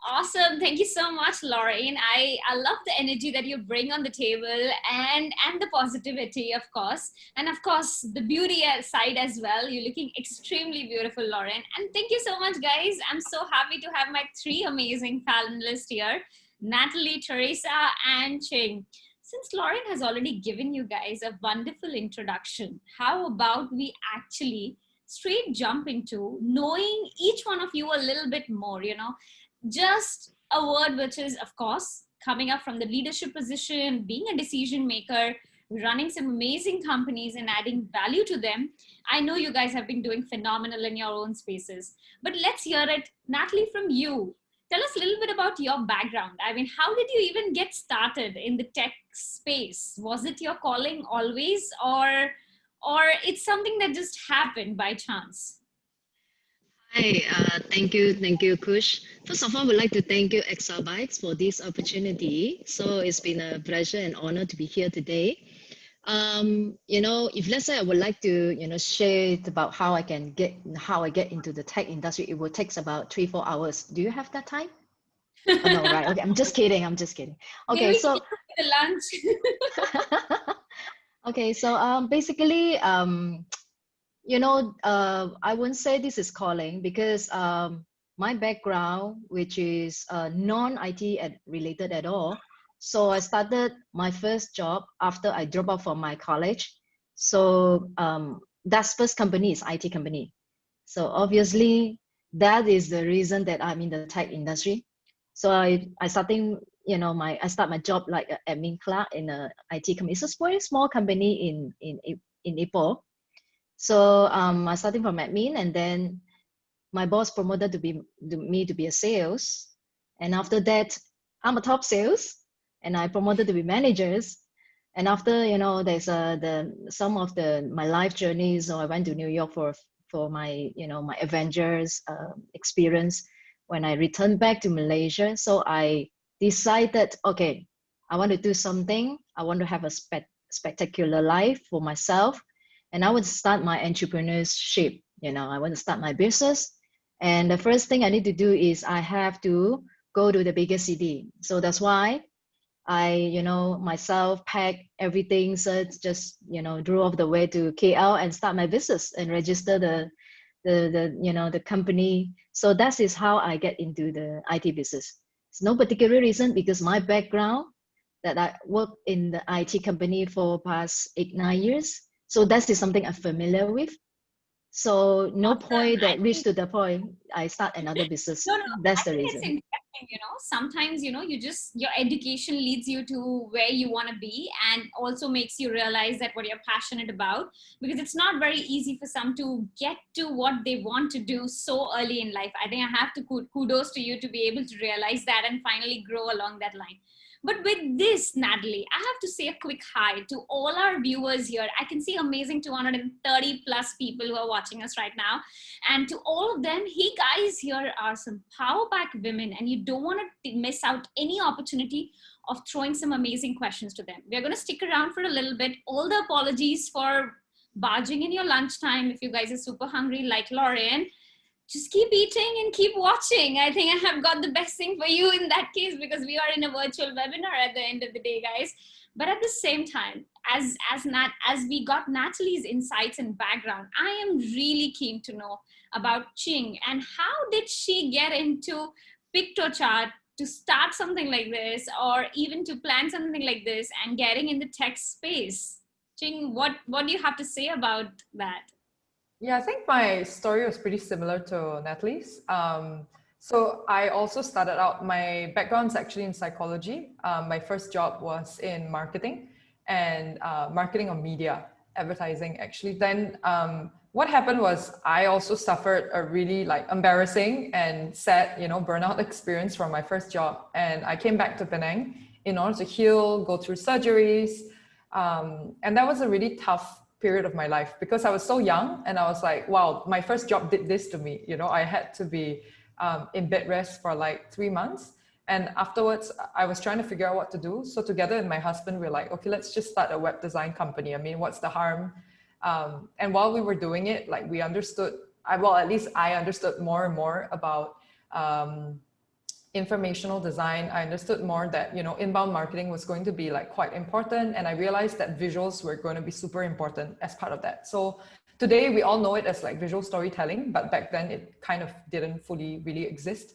Awesome. Thank you so much, Lauren. I love the energy that you bring on the table and the positivity, of course. And of course, the beauty side as well. You're looking extremely beautiful, Lauren. And thank you so much, guys. I'm so happy to have my three amazing panelists here, Natalie, Theresia, and Ching. Since Lauren has already given you guys a wonderful introduction, how about we actually straight jump into knowing each one of you a little bit more, just a word which is, of course, coming up from the leadership position, being a decision maker, running some amazing companies and adding value to them. I know you guys have been doing phenomenal in your own spaces, but let's hear it, Natalie, from you. Tell us a little bit about your background. I mean, how did you even get started in the tech space? Was it your calling always, or it's something that just happened by chance? Hi, thank you, Kush. First of all, I would like to thank you, Exabytes, for this opportunity. So it's been a pleasure and honor to be here today. If let's say I would like to, share it about how I get into the tech industry, it would take about 3-4 hours. Do you have that time? Oh, no, right? Okay, I'm just kidding. I'm just kidding. Okay, Maybe so the lunch. okay, so basically, I wouldn't say this is calling because my background, which is non-IT related at all. So I started my first job after I dropped out from my college. So that's first company is IT company. So obviously that is the reason that I'm in the tech industry. So I starting, I start my job like an admin clerk in a IT company. It's a very small company in Ipoh. So I starting from admin, and then my boss promoted me to be a sales, and after that, I'm a top sales, and I promoted to be managers. And after there's the some of the my life journey. So I went to New York for my my Avengers experience. When I returned back to Malaysia, so I decided, okay, I want to do something. I want to have a spectacular life for myself, and I would start my entrepreneurship. I want to start my business. And the first thing I need to do is I have to go to the bigger city. So that's why I, myself pack everything. So it's just, drove the way to KL and start my business and register the company. So that is how I get into the IT business. It's no particular reason because my background that I worked in the IT company for past 8-9 years. So that is something I'm familiar with. So no Awesome. point that reached to the point I start another business. No, no, That's I the think it's reason. interesting, sometimes, your education leads you to where you want to be and also makes you realize that what you're passionate about, because it's not very easy for some to get to what they want to do so early in life. I think I have to kudos to you to be able to realize that and finally grow along that line. But with this, Natalie, I have to say a quick hi to all our viewers here. I can see amazing 230 plus people who are watching us right now. And to all of them, hey guys, here are some power pack women, and you don't want to miss out any opportunity of throwing some amazing questions to them. We're going to stick around for a little bit. All the apologies for barging in your lunchtime if you guys are super hungry like Lauren. Just keep eating and keep watching. I think I have got the best thing for you in that case, because we are in a virtual webinar at the end of the day, guys. But at the same time, as we got Natalie's insights and background, I am really keen to know about Ching and how did she get into Piktochart to start something like this, or even to plan something like this and getting in the tech space. Ching, what do you have to say about that? Yeah, I think my story was pretty similar to Natalie's. So I also started out, my background's actually in psychology. My first job was in marketing and marketing of media, advertising actually. Then what happened was I also suffered a really embarrassing and sad, burnout experience from my first job. And I came back to Penang in order to heal, go through surgeries. And that was a really tough period of my life because I was so young and I was like, wow, my first job did this to me. I had to be in bed rest for like 3 months. And afterwards, I was trying to figure out what to do. So together with my husband, we're like, okay, let's just start a web design company. I mean, what's the harm? And while we were doing it, we understood, well, at least I understood more and more about informational design, I understood more that, you know, inbound marketing was going to be like quite important. And I realized that visuals were going to be super important as part of that. So today we all know it as like visual storytelling, but back then it kind of didn't fully really exist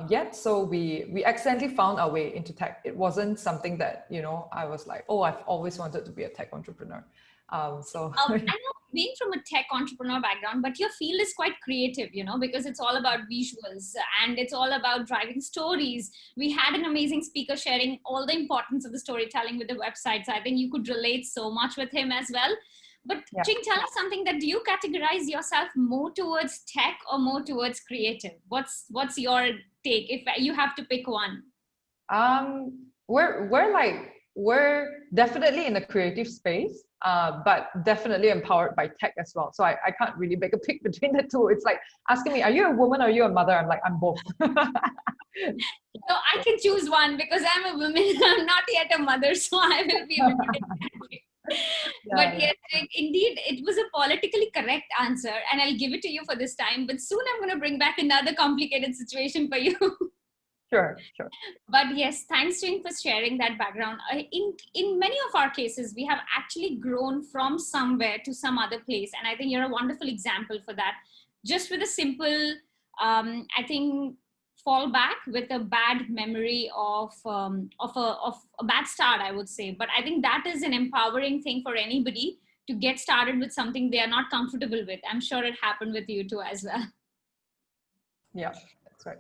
yet. So we accidentally found our way into tech. It wasn't something that, you know, I was like, oh, I've always wanted to be a tech entrepreneur. I know, being from a tech entrepreneur background, but your field is quite creative, you know, because it's all about visuals and it's all about driving stories. We had an amazing speaker sharing all the importance of the storytelling with the website. So I think you could relate so much with him as well. But Yeah. Ching, tell us something, that do you categorize yourself more towards tech or more towards creative? What's your take if you have to pick one? We're definitely in the creative space, but definitely empowered by tech as well. So I can't really make a pick between the two. It's like asking me, are you a woman or are you a mother? I'm like, I'm both. So I can choose one because I'm a woman. I'm not yet a mother, so I will be able to get that. But yes, indeed, it was a politically correct answer, and I'll give it to you for this time. But soon I'm going to bring back another complicated situation for you. Sure. But yes, thanks Ching for sharing that background. In many of our cases, we have actually grown from somewhere to some other place, and I think you're a wonderful example for that. Just with a simple, I think, fall back with a bad memory of a bad start, I would say. But I think that is an empowering thing for anybody to get started with something they are not comfortable with. I'm sure it happened with you too as well. Yeah. Right.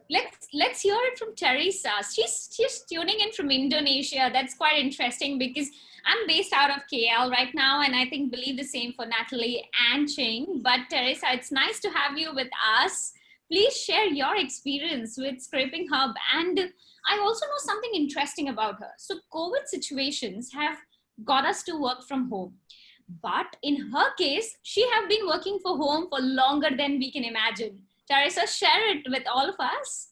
Let's hear it from Theresia. She's tuning in from Indonesia. That's quite interesting because I'm based out of KL right now, and I think believe the same for Natalie and Ching. But Theresia, it's nice to have you with us. Please share your experience with Scrapinghub, and I also know something interesting about her. So COVID situations have got us to work from home, but in her case, she have been working from home for longer than we can imagine. Theresia, share it with all of us.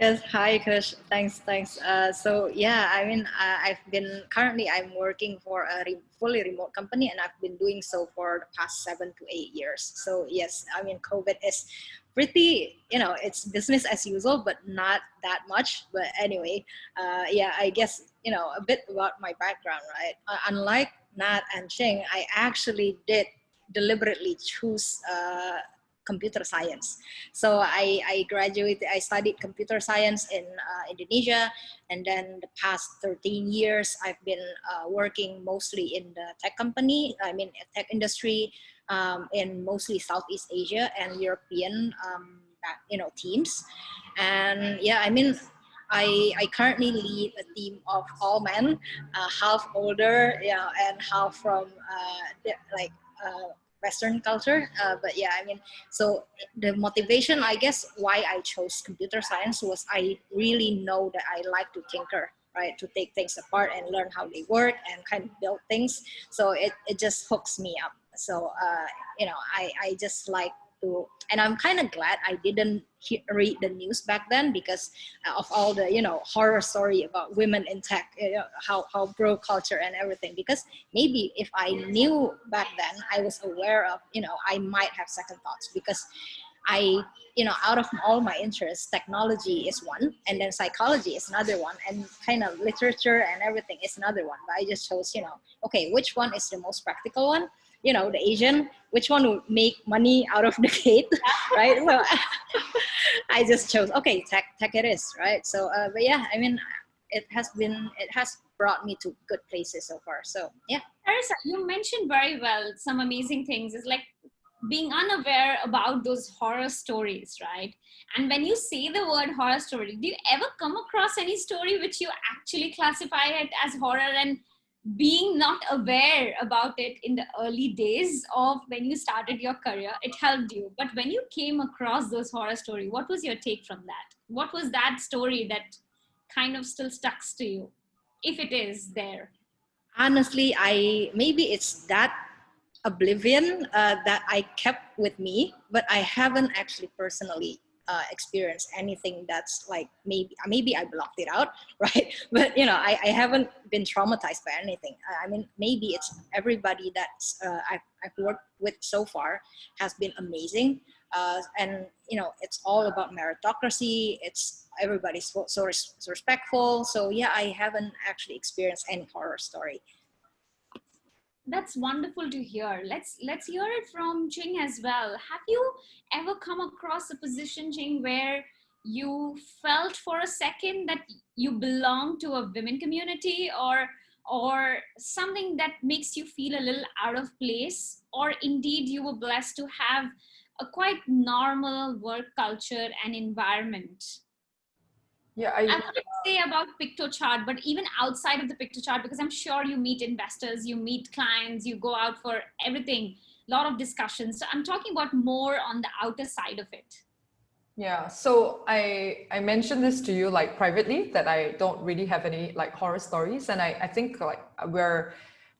Yes, hi Kush. Thanks. So yeah, I mean, I'm working for a fully remote company, and I've been doing so for the past 7 to 8 years. So yes, I mean, COVID is pretty, you know, it's business as usual, but not that much. But anyway, yeah, I guess, you know, a bit about my background, right? Unlike Nat and Ching, I actually did deliberately choose computer science. So I studied computer science in Indonesia, and then the past 13 years I've been working mostly in the tech tech industry, in mostly Southeast Asia and European teams. And yeah, I mean, I currently lead a team of all men, half older, and half from Western culture. But yeah, I mean, so the motivation, I guess, why I chose computer science was I really know that I like to tinker, right? To take things apart and learn how they work and kind of build things. So it just hooks me up. So, I just like to, and I'm kind of glad I didn't read the news back then because of all the, horror story about women in tech, how bro culture and everything. Because maybe if I knew back then, I was aware of, I might have second thoughts, because out of all my interests, technology is one, and then psychology is another one, and kind of literature and everything is another one. But I just chose, okay, which one is the most practical one? The Asian, which one would make money out of the gate, right? So I just chose, okay, tech it is, right? So, but yeah, I mean, it has brought me to good places so far. So yeah. Theresia, you mentioned very well some amazing things. It's like being unaware about those horror stories, right? And when you say the word horror story, do you ever come across any story which you actually classify it as horror, and being not aware about it in the early days of when you started your career, it helped you? But when you came across those horror stories, what was your take from that? What was that story that kind of still stuck to you, if it is there? Honestly, maybe it's that oblivion that I kept with me, but I haven't actually personally experienced anything that's like, maybe I blocked it out, right? But you know, I haven't been traumatized by anything. I mean, maybe it's everybody that's I've worked with so far has been amazing, and you know, it's all about meritocracy. It's everybody's so respectful. So yeah, I haven't actually experienced any horror story. That's wonderful to hear. Let's hear it from Ching as well. Have you ever come across a position, Ching, where you felt for a second that you belong to a women community, or something that makes you feel a little out of place, or indeed you were blessed to have a quite normal work culture and environment? Yeah, I wouldn't say about Piktochart, but even outside of the Piktochart, because I'm sure you meet investors, you meet clients, you go out for everything, a lot of discussions. So I'm talking about more on the outer side of it. Yeah, so I mentioned this to you like privately, that I don't really have any like horror stories, and I think like we're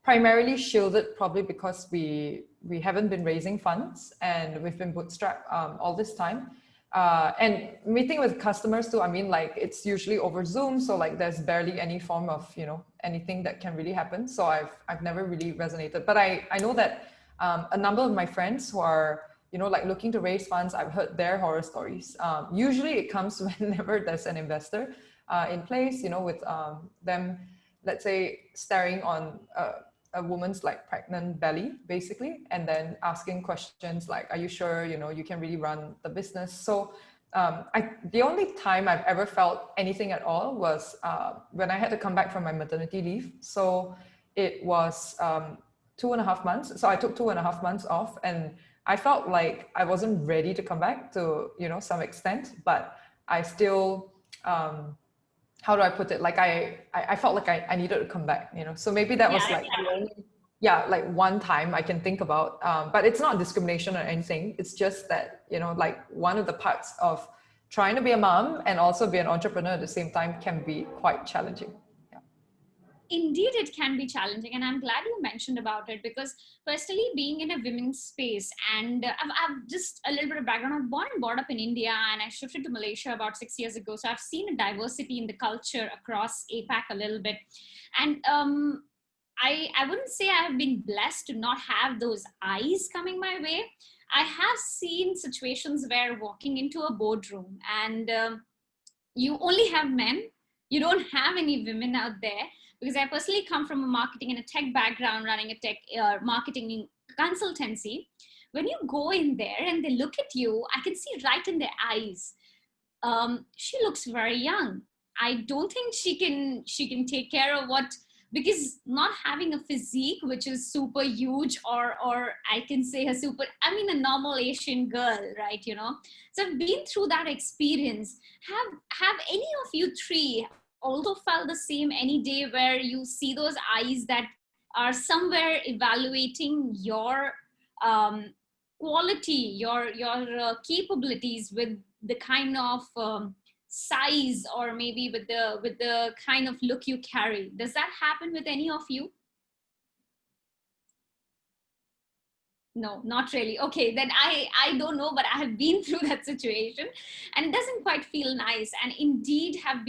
primarily shielded probably because we haven't been raising funds and we've been bootstrapped all this time. And meeting with customers too, I mean, like it's usually over Zoom, so like there's barely any form of, you know, anything that can really happen. So I've never really resonated, but I know that a number of my friends who are, you know, like looking to raise funds, I've heard their horror stories. Usually it comes whenever there's an investor in place, you know, with them, let's say, staring on a woman's like pregnant belly, basically, and then asking questions like, are you sure, you know, you can really run the business? So the only time I've ever felt anything at all was when I had to come back from my maternity leave. So it was 2.5 months. So I took 2.5 months off, and I felt like I wasn't ready to come back to, you know, some extent, but I still, how do I put it? Like I felt like I needed to come back, you know? So maybe that was like the only, like one time I can think about, but it's not discrimination or anything. It's just that, you know, like one of the parts of trying to be a mom and also be an entrepreneur at the same time can be quite challenging. Indeed, it can be challenging, and I'm glad you mentioned about it, because personally, being in a women's space, and I've just a little bit of background. I was born and brought up in India, and I shifted to Malaysia about 6 years ago. So I've seen a diversity in the culture across APAC a little bit, and I wouldn't say I have been blessed to not have those eyes coming my way. I have seen situations where walking into a boardroom and you only have men, you don't have any women out there. Because I personally come from a marketing and a tech background, running a tech marketing consultancy. When you go in there and they look at you, I can see right in their eyes. She looks very young. I don't think she can take care of what, because not having a physique which is super huge, or I can say a normal Asian girl, right? You know, so I've been through that experience. Have any of you three also felt the same any day, where you see those eyes that are somewhere evaluating your quality, your capabilities with the kind of size, or maybe with the kind of look you carry? Does that happen with any of you? No, not really. Okay, then I don't know, but I have been through that situation, and it doesn't quite feel nice. And indeed have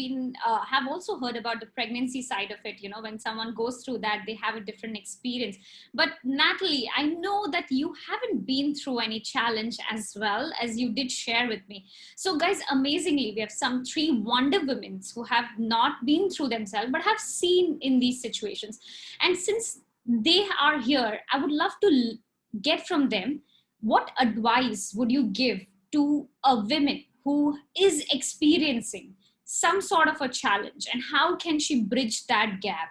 also heard about the pregnancy side of it. You know, when someone goes through that, they have a different experience. But Natalie, I know that you haven't been through any challenge, as well as you did share with me. So guys, amazingly, we have some 3 Wonder Women who have not been through themselves, but have seen in these situations. And since they are here, I would love to get from them, what advice would you give to a woman who is experiencing some sort of a challenge, and how can she bridge that gap?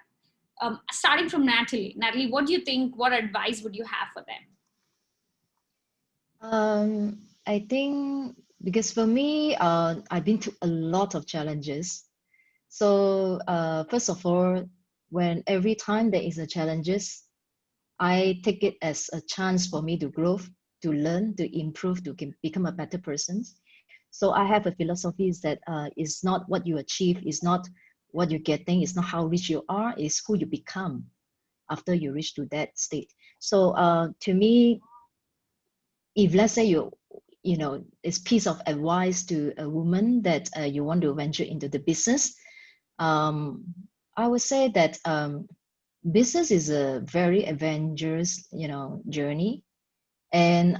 Starting from Natalie. Natalie, what do you think? What advice would you have for them? I think, because for me, I've been through a lot of challenges. So first of all, when every time there is a challenges, I take it as a chance for me to grow, to learn, to improve, to become a better person. So I have a philosophy is that it's not what you achieve, it's not what you're getting, it's not how rich you are, it's who you become after you reach to that state. So to me, if let's say is piece of advice to a woman that you want to venture into the business, I would say that business is a very adventurous, journey, and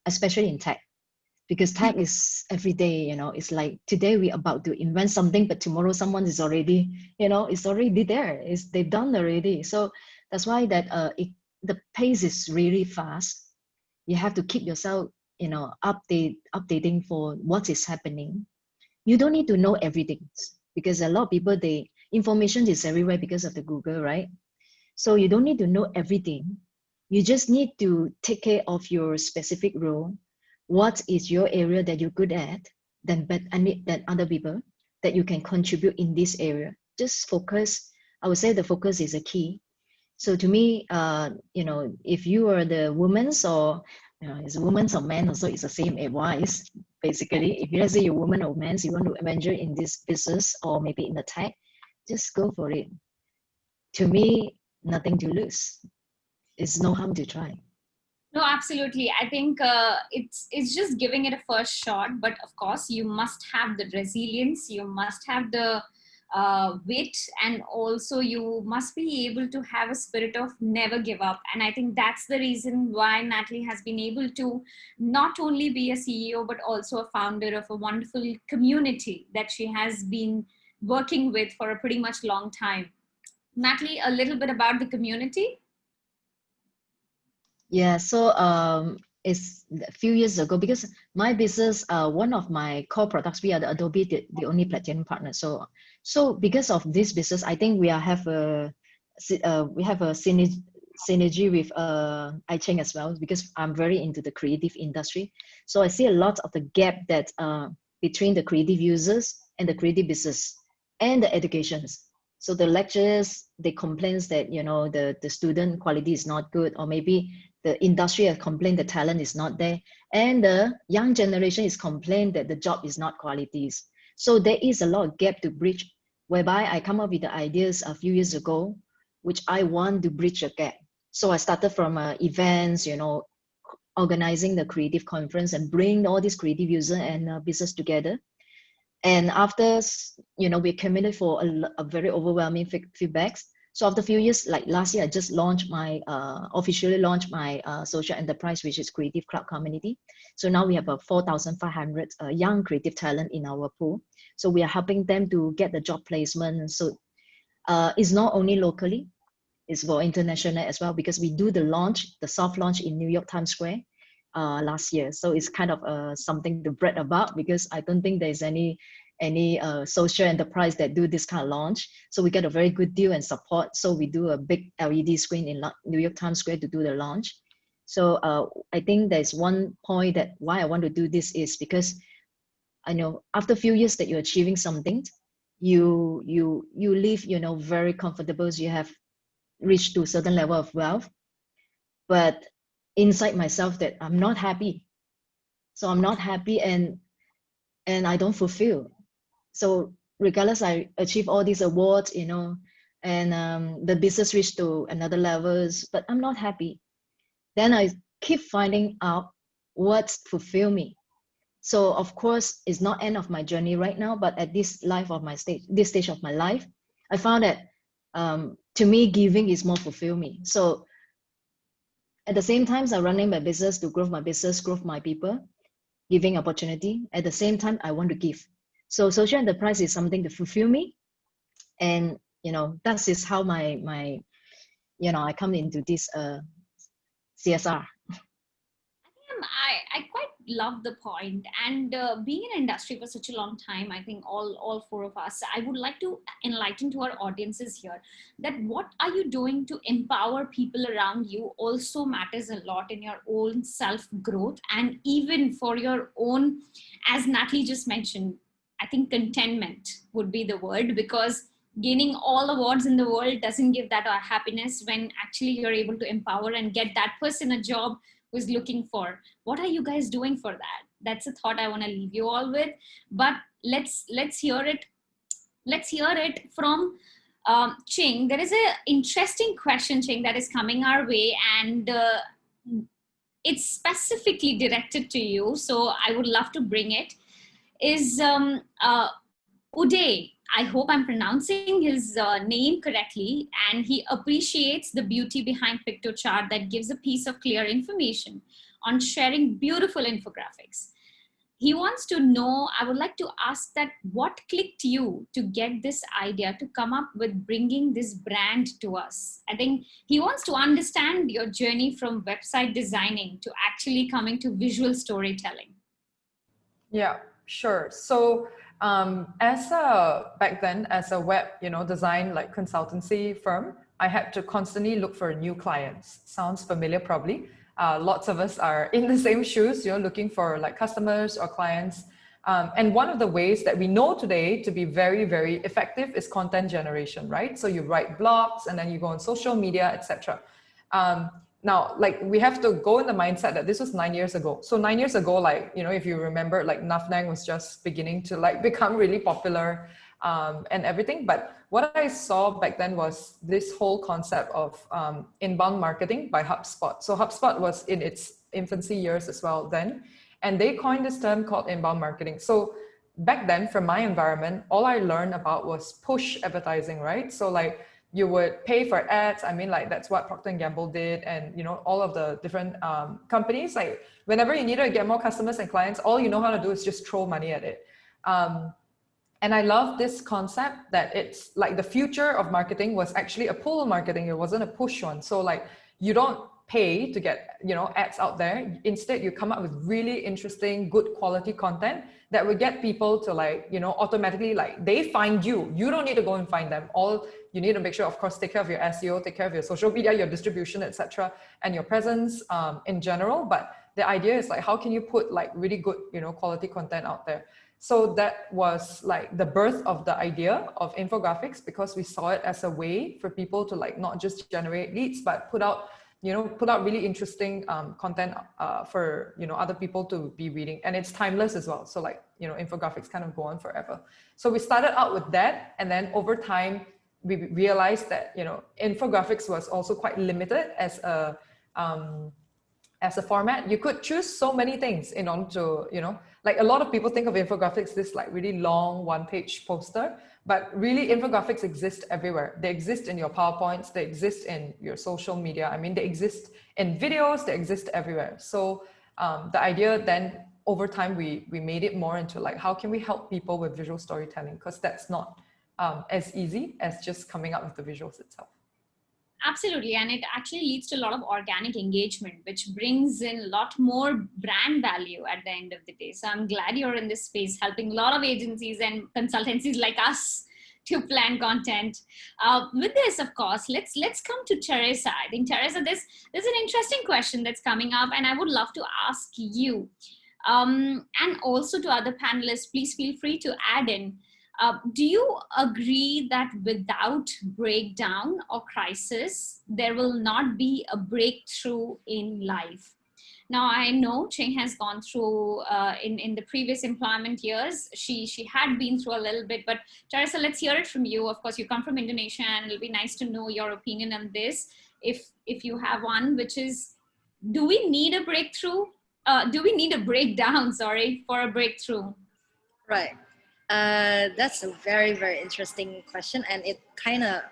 especially in tech, because tech is every day. It's like today we're about to invent something, but tomorrow someone is already, it's already there. They've done already. So that's why that the pace is really fast. You have to keep yourself, updating for what is happening. You don't need to know everything, because a lot of people, information is everywhere because of the Google, right? So you don't need to know everything. You just need to take care of your specific role. What is your area that you're good at, than other people, that you can contribute in this area. Just focus. I would say the focus is a key. So to me, if you are the woman's, or it's a woman's or man, also it's the same advice. Basically, if let's say you're woman or man, you want to venture in this business or maybe in the tech, just go for it. To me, nothing to lose. It's no harm to try. No, absolutely. I think it's just giving it a first shot. But of course, you must have the resilience. You must have the wit, and also you must be able to have a spirit of never give up. And I think that's the reason why Natalie has been able to not only be a CEO, but also a founder of a wonderful community that she has been working with for a pretty much long time. Natalie, a little bit about the community. Yeah, so it's a few years ago, because my business, one of my core products, we are the Adobe, the only platinum partner. So because of this business, I think we have a synergy with I Ching as well, because I'm very into the creative industry. So I see a lot of the gap that between the creative users and the creative business and the educations. So the lecturers, they complain that the student quality is not good, or maybe the industry has complained the talent is not there, and the young generation is complained that the job is not qualities. So there is a lot of gap to bridge, whereby I come up with the ideas a few years ago, which I want to bridge a gap. So I started from events, organizing the creative conference and bring all these creative user and business together. And after, we committed for a very overwhelming feedbacks. So after a few years, like last year, I just launched officially launched my social enterprise, which is Creative Cloud Community. So now we have 4,500 young creative talent in our pool. So we are helping them to get the job placement. So it's not only locally, it's for international as well, because we do the soft launch in New York Times Square last year. So it's kind of something to brag about, because I don't think there's any social enterprise that do this kind of launch. So we get a very good deal and support. So we do a big LED screen in New York Times Square to do the launch. So I think there's one point that why I want to do this is because I know after a few years that you're achieving something, you live, very comfortable. So you have reached to a certain level of wealth, but inside myself that I'm not happy. So I'm not happy, and I don't fulfill. So regardless, I achieve all these awards, and the business reached to another levels, but I'm not happy. Then I keep finding out what fulfill me. So of course, it's not end of my journey right now, but at this stage of my life, I found that to me, giving is more fulfill me. So at the same time, I'm running my business to grow my business, grow my people, giving opportunity. At the same time, I want to give. So social enterprise is something to fulfill me. And, that is how I come into this CSR. I quite love the point. And being in industry for such a long time, I think all four of us, I would like to enlighten to our audiences here that what are you doing to empower people around you also matters a lot in your own self growth, and even for your own, as Natalie just mentioned, I think contentment would be the word, because gaining all awards in the world doesn't give that happiness when actually you're able to empower and get that person a job who's looking for. What are you guys doing for that? That's a thought I want to leave you all with. But let's hear it. Let's hear it from Ching. There is an interesting question, Ching, that is coming our way, and it's specifically directed to you, so I would love to bring it, is Uday. I hope I'm pronouncing his name correctly, and he appreciates the beauty behind Piktochart that gives a piece of clear information on sharing beautiful infographics. He wants to know, I would like to ask that what clicked you to get this idea to come up with bringing this brand to us? I think he wants to understand your journey from website designing to actually coming to visual storytelling. Yeah, sure. So back then, as a web, design like consultancy firm, I had to constantly look for new clients. Sounds familiar, probably. Lots of us are in the same shoes, looking for like customers or clients. And one of the ways that we know today to be very, very effective is content generation, right? So you write blogs and then you go on social media, etc. Now, like, we have to go in the mindset that this was 9 years ago. So 9 years ago, like, if you remember, like Nafnang was just beginning to like become really popular and everything. But what I saw back then was this whole concept of inbound marketing by HubSpot. So HubSpot was in its infancy years as well then, and they coined this term called inbound marketing. So back then, from my environment, all I learned about was push advertising, right? So like, you would pay for ads. I mean, like, that's what Procter & Gamble did, and all of the different companies. Like, whenever you need to get more customers and clients, all you know how to do is just throw money at it. And I love this concept that it's like the future of marketing was actually a pull marketing. It wasn't a push one. So like, you don't pay to get ads out there. Instead, you come up with really interesting, good quality content that will get people to like automatically, like, they find you. You don't need to go and find them. All you need to make sure, of course, take care of your SEO, take care of your social media, your distribution, etc., and your presence in general. But the idea is like, how can you put like really good quality content out there? So that was like the birth of the idea of infographics, because we saw it as a way for people to like not just generate leads, but put out really interesting content for other people to be reading. And it's timeless as well. So like infographics kind of go on forever. So we started out with that, and then over time we realized that infographics was also quite limited as a format. You could choose so many things in order to like, a lot of people think of infographics this like really long one-page poster, but really infographics exist everywhere. They exist in your PowerPoints, they exist in your social media. I mean, they exist in videos, they exist everywhere. So the idea then, over time, we made it more into like, how can we help people with visual storytelling? Because that's not as easy as just coming up with the visuals itself. Absolutely. And it actually leads to a lot of organic engagement, which brings in a lot more brand value at the end of the day. So I'm glad you're in this space, helping a lot of agencies and consultancies like us to plan content. With this, of course, let's come to Theresia. I think, Theresia, there's an interesting question that's coming up, and I would love to ask you, and also to other panelists, please feel free to add in. Do you agree that without breakdown or crisis, there will not be a breakthrough in life? Now, I know Ching has gone through, in the previous employment years, she had been through a little bit, but Theresia, let's hear it from you. Of course, you come from Indonesia, and it'll be nice to know your opinion on this, if you have one, which is, do we need a breakthrough? Do we need a breakdown, sorry, for a breakthrough? Right. That's a very, very interesting question. And it kind of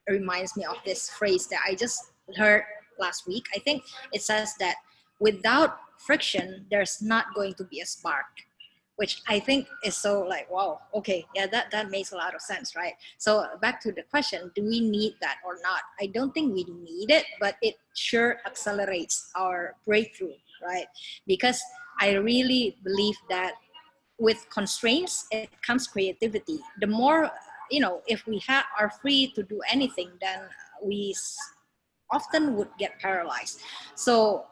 reminds me of this phrase that I just heard last week. I think it says that without friction, there's not going to be a spark, which I think is so like, wow, okay, yeah, that makes a lot of sense, right? So back to the question, do we need that or not? I don't think we need it, but it sure accelerates our breakthrough, right? Because I really believe that with constraints, it comes creativity. The more, if we are free to do anything, then we often would get paralyzed. So,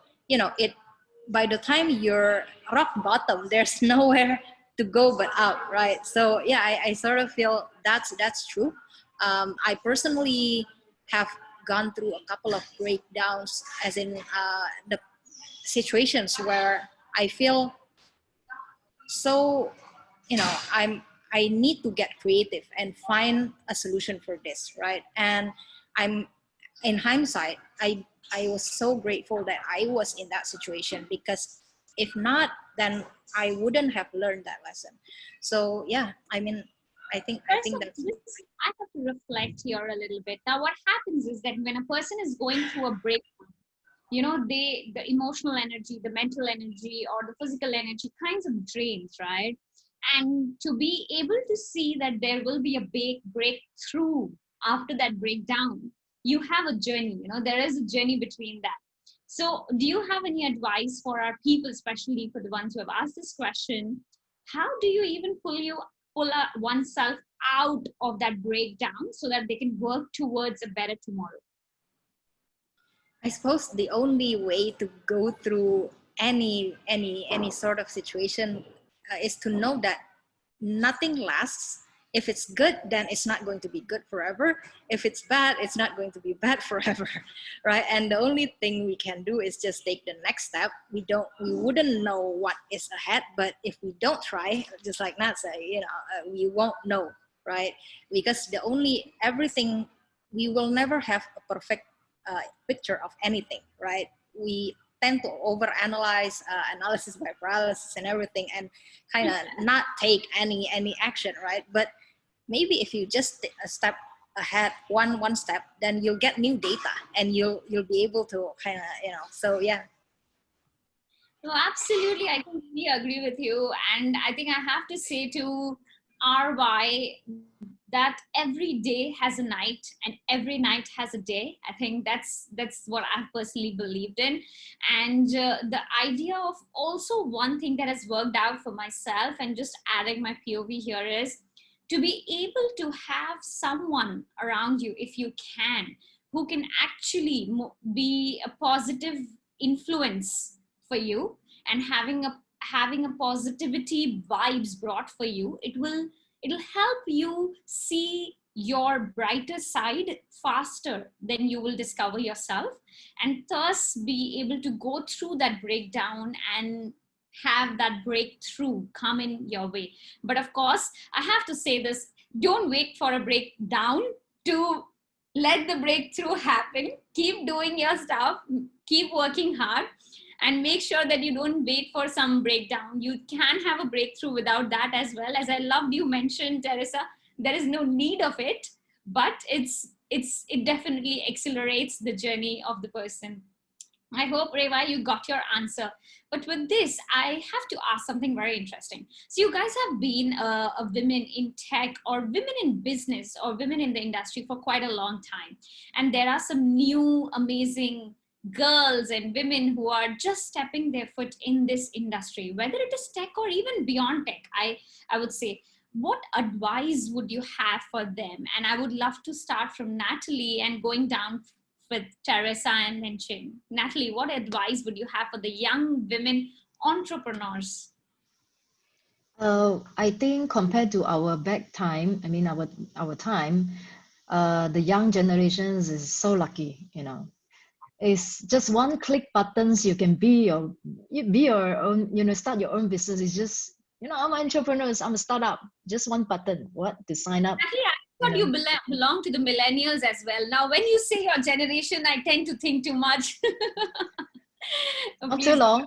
by the time you're rock bottom, there's nowhere to go but out, right? So yeah, I sort of feel that's true. I personally have gone through a couple of breakdowns, as in the situations where I feel so, I need to get creative and find a solution for this, right? And I'm in hindsight, I was so grateful that I was in that situation, because if not, then I wouldn't have learned that lesson. So yeah, I mean, I First think of that's, this, I have to reflect here a little bit. Now, what happens is that when a person is going through a break, you know, the emotional energy, the mental energy, or the physical energy kinds of drains, right? And to be able to see that there will be a big breakthrough after that breakdown, you have a journey, you know, there is a journey between that. So do you have any advice for our people, especially for the ones who have asked this question? How do you even oneself out of that breakdown so that they can work towards a better tomorrow? I suppose the only way to go through any sort of situation is to know that nothing lasts. If it's good, then it's not going to be good forever. If it's bad, it's not going to be bad forever, right? And the only thing we can do is just take the next step. We wouldn't know what is ahead, but if we don't try, just like Nat said, we won't know, right? Because everything, we will never have a perfect picture of anything, right? We tend to overanalyze, analysis by paralysis and everything, and kind of not take any action, right? But maybe if you just take a step ahead, one step, then you'll get new data, and you'll be able to kind of, so yeah. No, absolutely. I completely agree with you. And I think I have to say to RY that every day has a night and every night has a day. I think that's what I've personally believed in. And the idea of also one thing that has worked out for myself, and just adding my POV here, is to be able to have someone around you, if you can, who can actually be a positive influence for you, and having a positivity vibes brought for you, it'll help you see your brighter side faster than you will discover yourself, and thus be able to go through that breakdown and have that breakthrough come in your way. But of course, I have to say this: don't wait for a breakdown to let the breakthrough happen. Keep doing your stuff, keep working hard, and make sure that you don't wait for some breakdown. You can have a breakthrough without that as well. As I loved you mentioned, Theresia, there is no need of it, but it definitely accelerates the journey of the person. I hope, Reva, you got your answer. But with this, I have to ask something very interesting. So you guys have been a women in tech, or women in business, or women in the industry for quite a long time. And there are some new amazing girls and women who are just stepping their foot in this industry, whether it is tech or even beyond tech. I would say, what advice would you have for them? And I would love to start from Natalie and going down with Theresia and then Ching. Natalie, what advice would you have for the young women entrepreneurs? I think compared to our back time, I mean our time, the young generations is so lucky, you know. It's just one click buttons, you can be your own, you know, start your own business. It's just, you know, I'm an entrepreneur, I'm a startup, just one button, what, to sign up. Natalie, I thought you belong to the millennials as well. Now, when you say your generation, I tend to think too much. Not too long,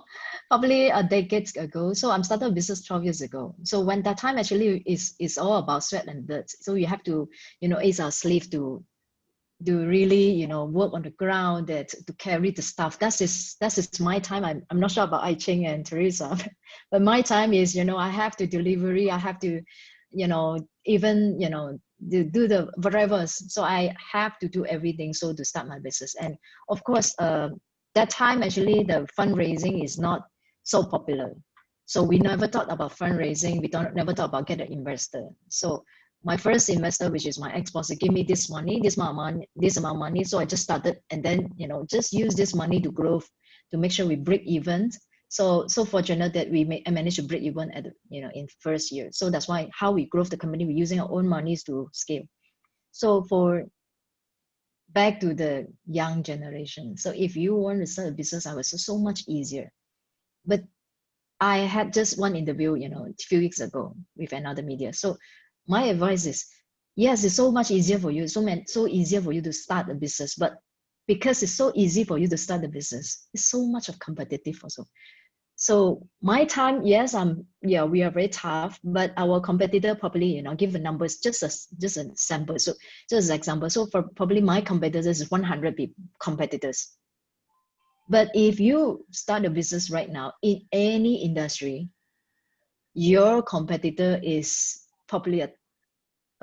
probably a decade ago. So I'm started a business 12 years ago. So when that time actually is all about sweat and blood. So you have to, you know, ace our slave to really, you know, work on the ground, that to carry the stuff. That is my time. I'm not sure about Ai Ching and Theresia, but my time is, you know, I have to delivery, I have to, you know, even, you know, do the whatever. So I have to do everything so to start my business. And of course, that time actually the fundraising is not so popular. So we never thought about fundraising. We never thought about get an investor. So my first investor, which is my ex-boss, give me this money, this amount of money. So I just started, and then, you know, just use this money to grow, to make sure we break even. So fortunate that I managed to break even at, you know, in first year. So that's why how we grow the company, we're using our own monies to scale. So for back to the young generation. So if you want to start a business, I was so much easier. But I had just one interview, you know, a few weeks ago with another media. So my advice is, yes, it's so much easier for you, so easier for you to start a business, but because it's so easy for you to start a business. It's so much of competitive also. So my time, yes, we are very tough, but our competitor probably, give the numbers, just an sample. So just an example. So for probably my competitors is 100 competitors. But if you start a business right now in any industry, your competitor is probably a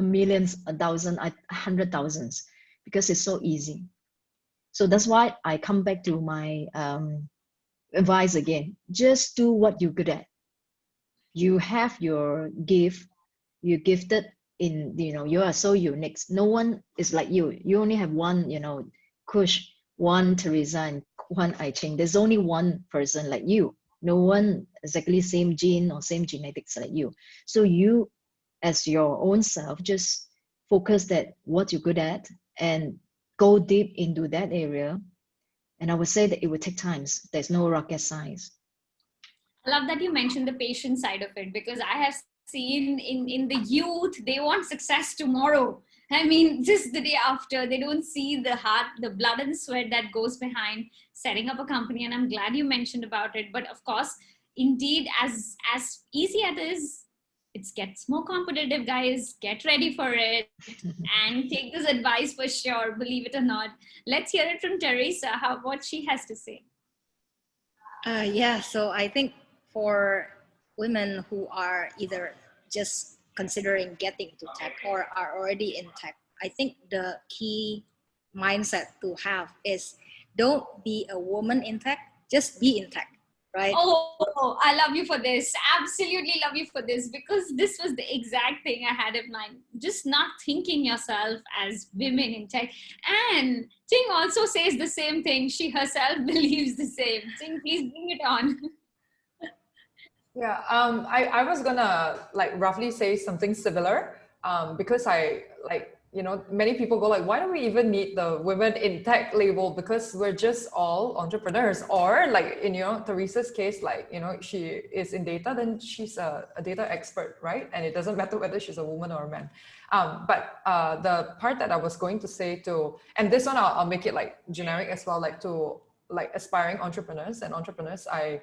millions, a thousand, 100,000s, because it's so easy. So that's why I come back to my advice again. Just do what you're good at. You have your gift. You're gifted in, you are so unique. No one is like you. You only have one, Kush, one Theresia, and one Ai Ching. There's only one person like you. No one exactly same gene or same genetics like you. So you, as your own self, just focus that what you're good at and go deep into that area. And I would say that it would take time. There's no rocket science. I love that you mentioned the patient side of it, because I have seen in the youth, they want success tomorrow. I mean, just the day after. They don't see the heart, the blood and sweat that goes behind setting up a company. And I'm glad you mentioned about it. But of course, indeed, as easy as it is, it gets more competitive, guys. Get ready for it and take this advice for sure, believe it or not. Let's hear it from Theresia, what she has to say. Yeah, so I think for women who are either just considering getting to tech or are already in tech, I think the key mindset to have is don't be a woman in tech, just be in tech, right? Oh, I love you for this. Absolutely love you for this, because this was the exact thing I had in mind. Just not thinking yourself as women in tech. And Ching also says the same thing. She herself believes the same. Ching, please bring it on. Yeah, I was gonna like roughly say something similar, because many people go like, why do we even need the women in tech label? Because we're just all entrepreneurs. Or like in Theresia's case, like she is in data, then she's a data expert, right? And it doesn't matter whether she's a woman or a man. But the part that I was going to say to, and this one I'll make it like generic as well, like to like aspiring entrepreneurs and entrepreneurs, I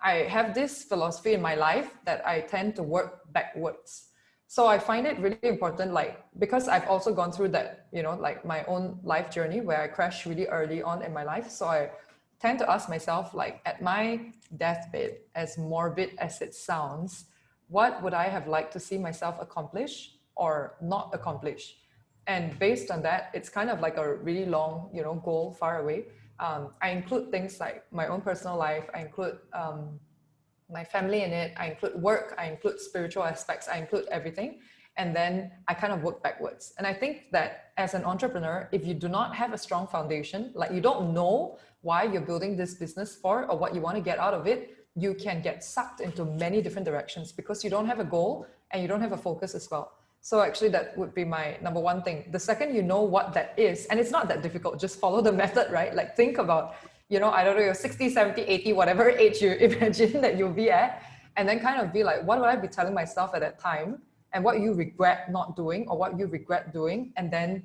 have this philosophy in my life that I tend to work backwards. So I find it really important, like, because I've also gone through that, like my own life journey where I crashed really early on in my life. So I tend to ask myself, like, at my deathbed, as morbid as it sounds, what would I have liked to see myself accomplish or not accomplish? And based on that, it's kind of like a really long, goal far away. I include things like my own personal life. I include my family in it. I include work. I include spiritual aspects. I include everything. And then I kind of work backwards. And I think that as an entrepreneur, if you do not have a strong foundation, like you don't know why you're building this business for or what you want to get out of it, you can get sucked into many different directions because you don't have a goal and you don't have a focus as well. So actually that would be my number one thing. The second you know what that is, and it's not that difficult, just follow the method, right? Like think about, I don't know, your 60, 70, 80, whatever age you imagine that you'll be at, and then kind of be like, what would I be telling myself at that time? And what you regret not doing or what you regret doing, and then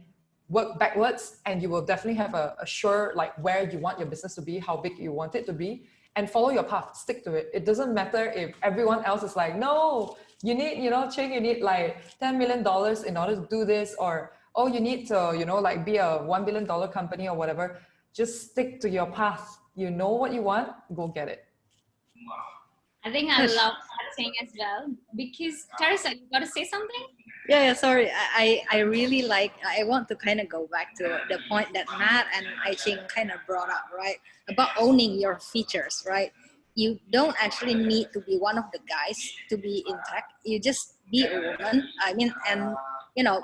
work backwards, and you will definitely have a sure, like where you want your business to be, how big you want it to be, and follow your path, stick to it. It doesn't matter if everyone else is like, no, you need, Ching, you need like $10 million in order to do this, or, oh, you need to, like be a $1 billion company or whatever. Just stick to your path. You know what you want, go get it. I think I love that thing as well, because Theresia, you got to say something? Yeah, sorry. I really I want to kind of go back to the point that Matt and Ai Ching kind of brought up, right? About owning your features, right? You don't actually need to be one of the guys to be in tech. You just be a woman. I mean, and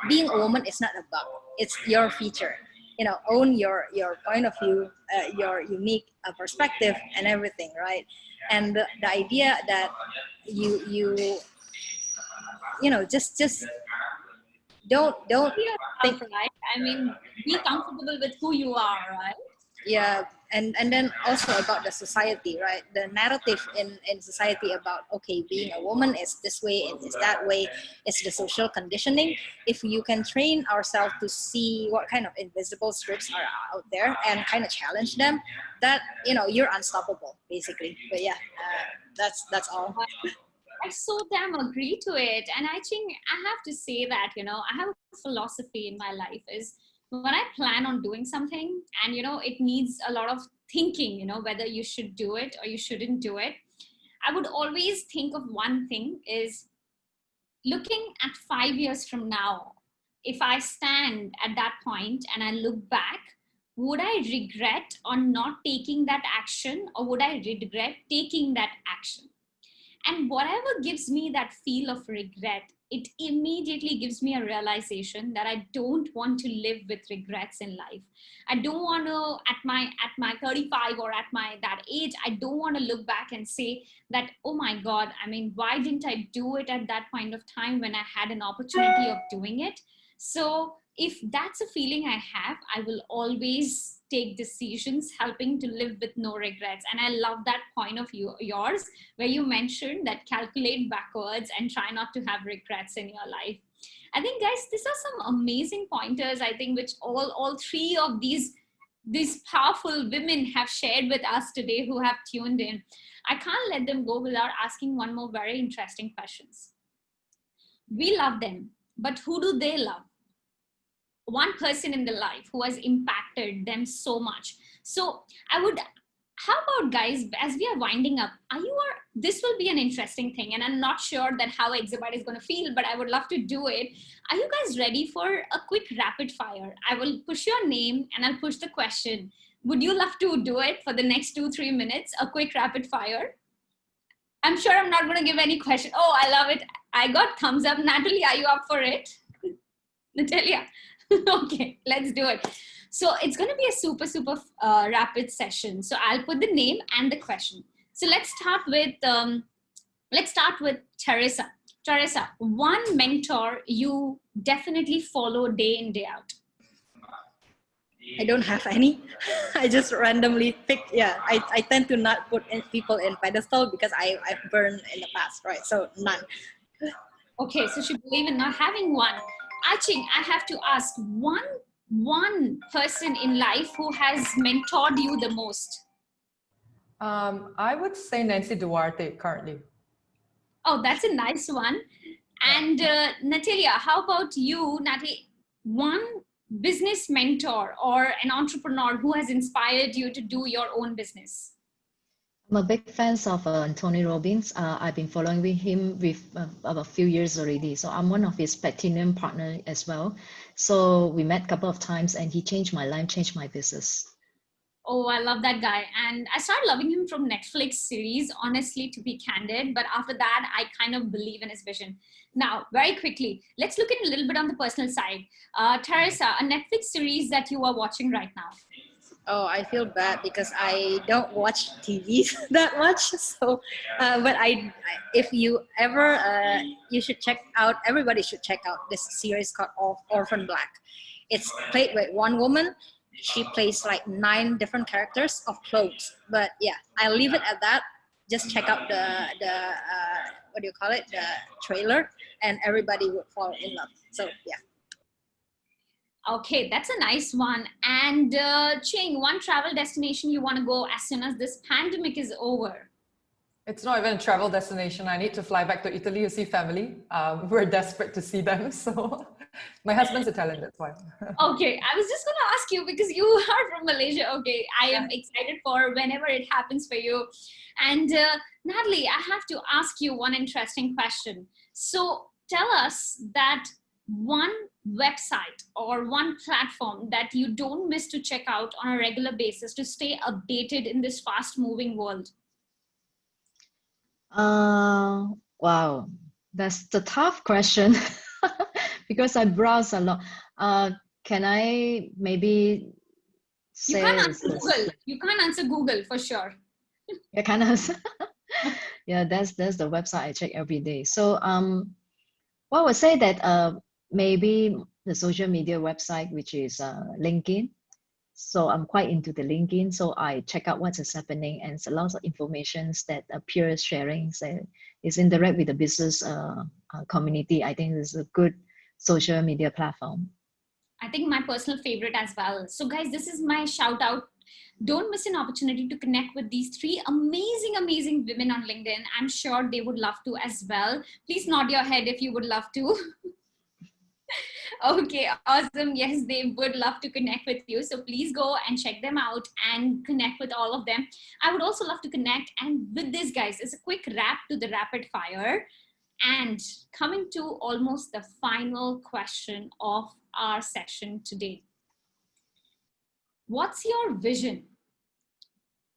being a woman is not a bug. It's your feature. Own your point of view, your unique perspective and everything, right? And the idea that you just don't Be yourself, right? I mean, be comfortable with who you are, right? Yeah, and then also about the society, right? The narrative in society about, okay, being a woman is this way and is that way. It's the social conditioning. If you can train ourselves to see what kind of invisible scripts are out there and kind of challenge them, that, you know, you're unstoppable basically. But yeah, that's all. I so damn agree to it. And I think I have to say that, you know, I have a philosophy in my life is when I plan on doing something and, you know, it needs a lot of thinking, you know, whether you should do it or you shouldn't do it. I would always think of one thing is looking at 5 years from now, if I stand at that point and I look back, would I regret on not taking that action or would I regret taking that action? And whatever gives me that feel of regret, it immediately gives me a realization that I don't want to live with regrets in life. I don't want to, at my 35 or at my that age, I don't want to look back and say that, oh my God, I mean, why didn't I do it at that point of time when I had an opportunity of doing it? So if that's a feeling I have, I will always take decisions helping to live with no regrets. And I love that point of yours where you mentioned that calculate backwards and try not to have regrets in your life. I think, guys, these are some amazing pointers, I think, which all three of these powerful women have shared with us today who have tuned in. I can't let them go without asking one more very interesting questions. We love them, but who do they love? One person in their life who has impacted them so much. So how about, guys, as we are winding up, this will be an interesting thing, and I'm not sure that how Exabyte is going to feel, but I would love to do it. Are you guys ready for a quick rapid fire? I will push your name and I'll push the question. Would you love to do it for the next 2-3 minutes? A quick rapid fire. I'm sure I'm not going to give any question. Oh, I love it. I got thumbs up. Natalie, are you up for it? Natalia. Okay, let's do it. So it's going to be a super rapid session. So I'll put the name and the question. So let's start with Theresia. Theresia, one mentor you definitely follow day in, day out. I don't have any. I just randomly pick. Yeah, I tend to not put people in pedestal because I've burned in the past, right? So none. Okay, so she believe in not having one. Ai Ching, I have to ask one person in life who has mentored you the most. I would say Nancy Duarte currently. Oh, that's a nice one. And Natalia, how about you, Natalie? One business mentor or an entrepreneur who has inspired you to do your own business? I'm a big fan of Tony Robbins. I've been following with him with about a few years already. So I'm one of his platinum partner as well. So we met a couple of times and he changed my life, changed my business. Oh, I love that guy. And I started loving him from Netflix series, honestly, to be candid. But after that, I kind of believe in his vision. Now, very quickly, let's look at a little bit on the personal side. Theresia, a Netflix series that you are watching right now. Oh, I feel bad because I don't watch TV that much. So, but if you ever, you should check out, everybody should check out this series called Orphan Black. It's played with one woman. She plays like 9 different characters of clothes. But yeah, I'll leave it at that. Just check out the what do you call it? The trailer, and everybody would fall in love. So yeah. Okay, that's a nice one. And Ching, one travel destination you want to go as soon as this pandemic is over? It's not even a travel destination. I need to fly back to Italy to see family. We're desperate to see them. So my husband's Italian, that's why. Okay, I was just going to ask you because you are from Malaysia. Okay, I am excited for whenever it happens for you. And Natalie, I have to ask you one interesting question. So tell us that one website or one platform that you don't miss to check out on a regular basis to stay updated in this fast moving world. Wow, that's the tough question because I browse a lot. Can I maybe say? You can't answer Google. You can't answer Google for sure. Yeah, kind of. Yeah, that's the website I check every day. So well, I would say that maybe the social media website, which is LinkedIn. So I'm quite into the LinkedIn. So I check out what is happening, and it's a lot of information that peers sharing. So it's interact with the business community. I think it's a good social media platform. I think my personal favorite as well. So guys, this is my shout out. Don't miss an opportunity to connect with these three amazing women on LinkedIn. I'm sure they would love to as well. Please nod your head if you would love to. Okay, awesome. Yes, they would love to connect with you. So please go and check them out and connect with all of them. I would also love to connect. And with this, guys, it's a quick wrap to the rapid fire. And coming to almost the final question of our session today. What's your vision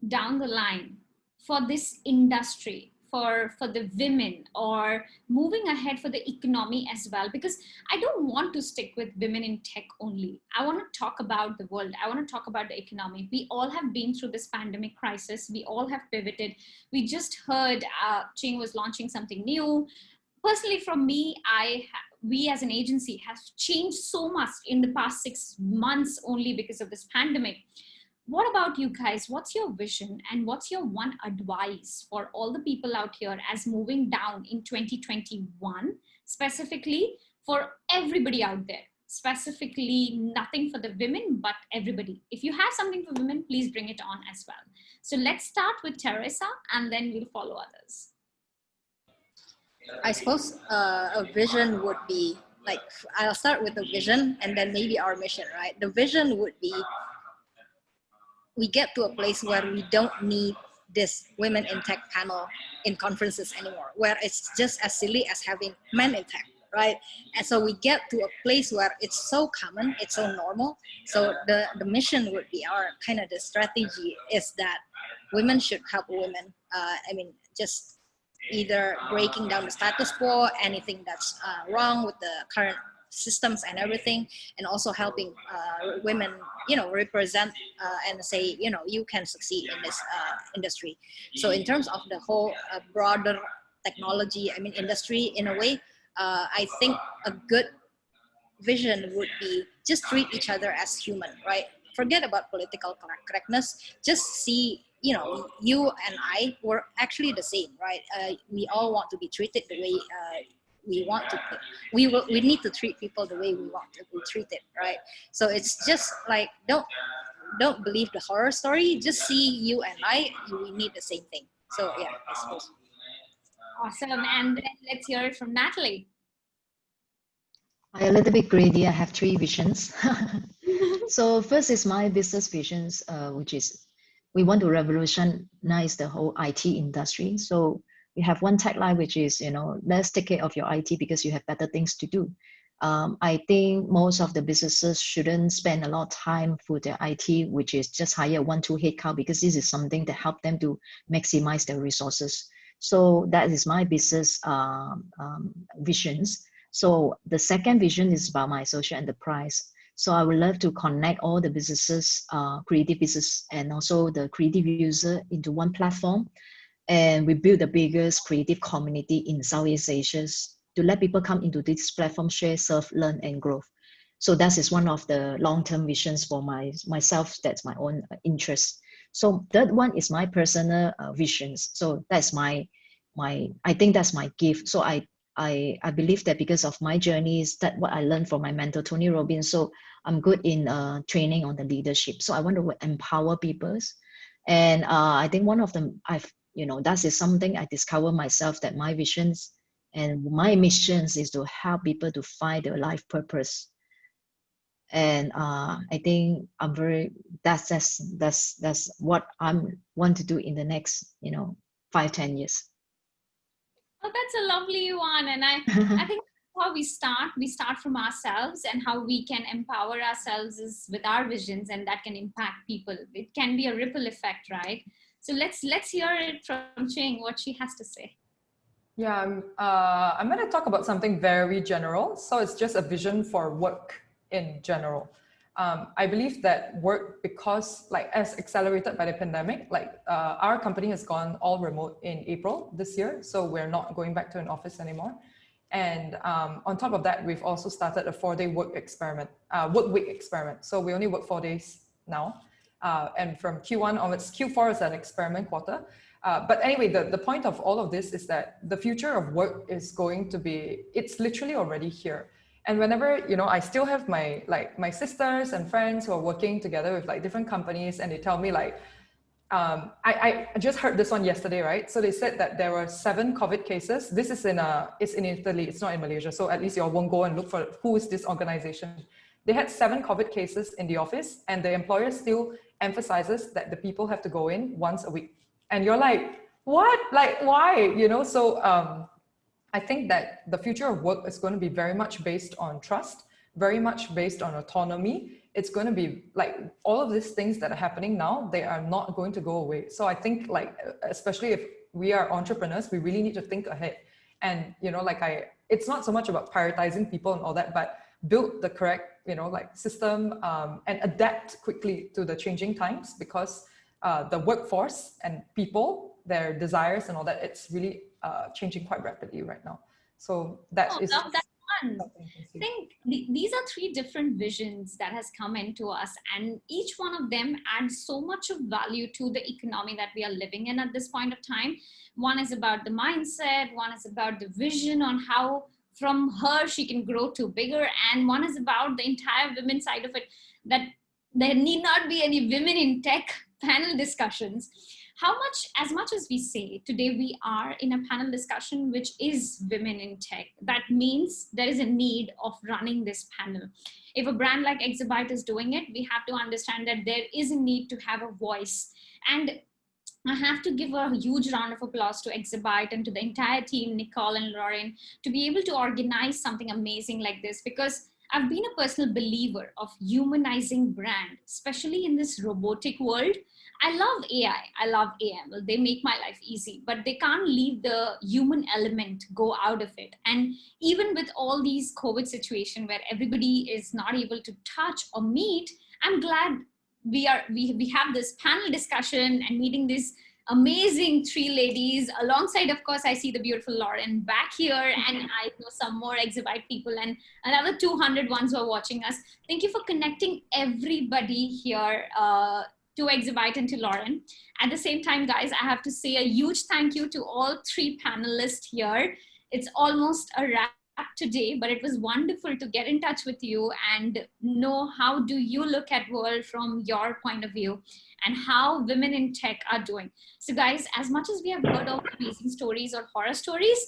down the line for this industry, for the women, or moving ahead for the economy as well? Because I don't want to stick with women in tech only. I want to talk about the world. I want to talk about the economy. We all have been through this pandemic crisis. We all have pivoted. We just heard Ching was launching something new. Personally, from me, we as an agency have changed so much in the past 6 months only because of this pandemic. What about you guys? What's your vision and what's your one advice for all the people out here as moving down in 2021, specifically for everybody out there? Specifically, nothing for the women, but everybody. If you have something for women, please bring it on as well. So let's start with Theresia and then we'll follow others. I suppose a vision would be like, I'll start with the vision and then maybe our mission, right? The vision would be, we get to a place where we don't need this women in tech panel in conferences anymore, where it's just as silly as having men in tech, right? And so we get to a place where it's so common, it's so normal. So the mission would be, our kind of the strategy is that women should help women. Just either breaking down the status quo, anything that's wrong with the current systems and everything, and also helping women, represent and say, you can succeed in this industry. So in terms of the whole broader technology, industry in a way, I think a good vision would be just treat each other as human, right? Forget about political correctness. Just see, you and I were actually the same, right? We all want to be treated the way we want to. We need to treat people the way we want to be treated, right? So it's just like, don't believe the horror story. Just see you and I, we need the same thing. So yeah, I suppose. Awesome. And then let's hear it from Natalie. I'm a little bit greedy. I have 3 visions. So first is my business visions, which is we want to revolutionize the whole IT industry. So we have one tagline, which is, let's take care of your IT because you have better things to do. I think most of the businesses shouldn't spend a lot of time for their IT, which is just hire 1-2 headcount, because this is something that help them to maximize their resources. So that is my business visions. So the second vision is about my social enterprise. So I would love to connect all the businesses, creative business, and also the creative user into one platform. And we build the biggest creative community in Southeast Asia to let people come into this platform, share, serve, learn, and grow. So that is one of the long-term visions for myself. That's my own interest. So third one is my personal visions. So that's I think that's my gift. So I believe that because of my journeys, that what I learned from my mentor, Tony Robbins. So I'm good in training on the leadership. So I want to empower people. And I think one of them, that is something I discovered myself, that my visions and my missions is to help people to find their life purpose. And I think that's what I want to do in the next 5-10 years. Oh, that's a lovely one. And I think how we start from ourselves, and how we can empower ourselves is with our visions, and that can impact people. It can be a ripple effect, right? So let's hear it from Ching, what she has to say. Yeah, I'm going to talk about something very general. So it's just a vision for work in general. I believe that work, because as accelerated by the pandemic, our company has gone all remote in April this year. So we're not going back to an office anymore. And on top of that, we've also started a 4-day work week experiment. So we only work 4 days now. And from Q1 onwards, Q4 is an experiment quarter. But anyway, the point of all of this is that the future of work is going to be, it's literally already here. And whenever, I still have my sisters and friends who are working together with like different companies, and they tell me like, I just heard this one yesterday, right? So they said that there were 7 COVID cases. This is it's in Italy, it's not in Malaysia. So at least you all won't go and look for who is this organization. They had 7 COVID cases in the office, and the employer still emphasizes that the people have to go in once a week. And you're like, what? Like, why? So I think that the future of work is going to be very much based on trust, very much based on autonomy. It's going to be like all of these things that are happening now, they are not going to go away. So I think like, especially if we are entrepreneurs, we really need to think ahead. And, it's not so much about prioritizing people and all that, but build the correct, system and adapt quickly to the changing times, because the workforce and people, their desires and all that, it's really changing quite rapidly right now. So that is... That's fun. I think these are 3 different visions that has come into us, and each one of them adds so much of value to the economy that we are living in at this point of time. One is about the mindset, one is about the vision on how from her she can grow to bigger, and one is about the entire women side of it, that there need not be any women in tech panel discussions. As much as we say today we are in a panel discussion which is women in tech, that means there is a need of running this panel. If a brand like Exabyte is doing it, we have to understand that there is a need to have a voice. And I have to give a huge round of applause to Exabyte and to the entire team, Nicole and Lauren, to be able to organize something amazing like this, because I've been a personal believer of humanizing brand, especially in this robotic world. I love AI. I love AI. Well, they make my life easy, but they can't leave the human element go out of it. And even with all these COVID situation where everybody is not able to touch or meet, I'm glad we have this panel discussion and meeting these amazing 3 ladies alongside, of course, I see the beautiful Lauren back here, and I know some more Exabyte people and another 200 ones who are watching us. Thank you for connecting everybody here to Exabyte and to Lauren. At the same time, guys, I have to say a huge thank you to all 3 panelists here. It's almost a wrap today, but it was wonderful to get in touch with you and know how do you look at world from your point of view and how women in tech are doing. So guys, as much as we have heard of amazing stories or horror stories,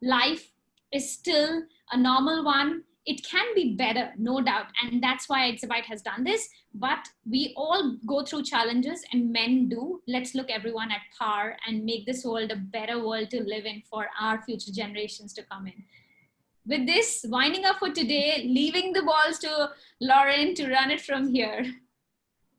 life is still a normal one. It can be better, no doubt. And that's why Exabyte has done this. But we all go through challenges, and men do. Let's look everyone at par and make this world a better world to live in for our future generations to come in. With this, winding up for today, leaving the balls to Lauren to run it from here.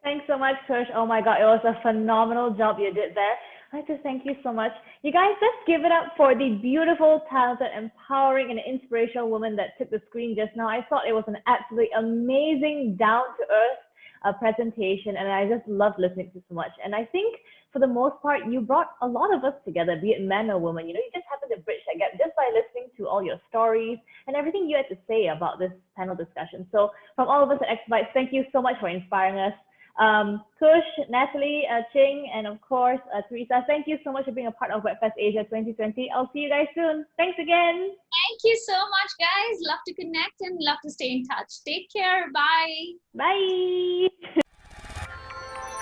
Thanks so much, Khush. Oh my God, it was a phenomenal job you did there. I'd like to thank you so much. You guys, let's give it up for the beautiful, talented, empowering, and inspirational woman that took the screen just now. I thought it was an absolutely amazing, down-to-earth presentation, and I just loved listening to so much. And I think for the most part, you brought a lot of us together, be it men or women. You just happened to bridge that gap just by listening to all your stories and everything you had to say about this panel discussion. So from all of us at Exabyte, thank you so much for inspiring us. Khush, Natalie, Ching, and of course, Theresia, thank you so much for being a part of WebFest Asia 2020. I'll see you guys soon. Thanks again. Thank you so much, guys. Love to connect and love to stay in touch. Take care. Bye. Bye.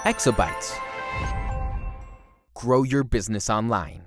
Exabytes. Grow your business online.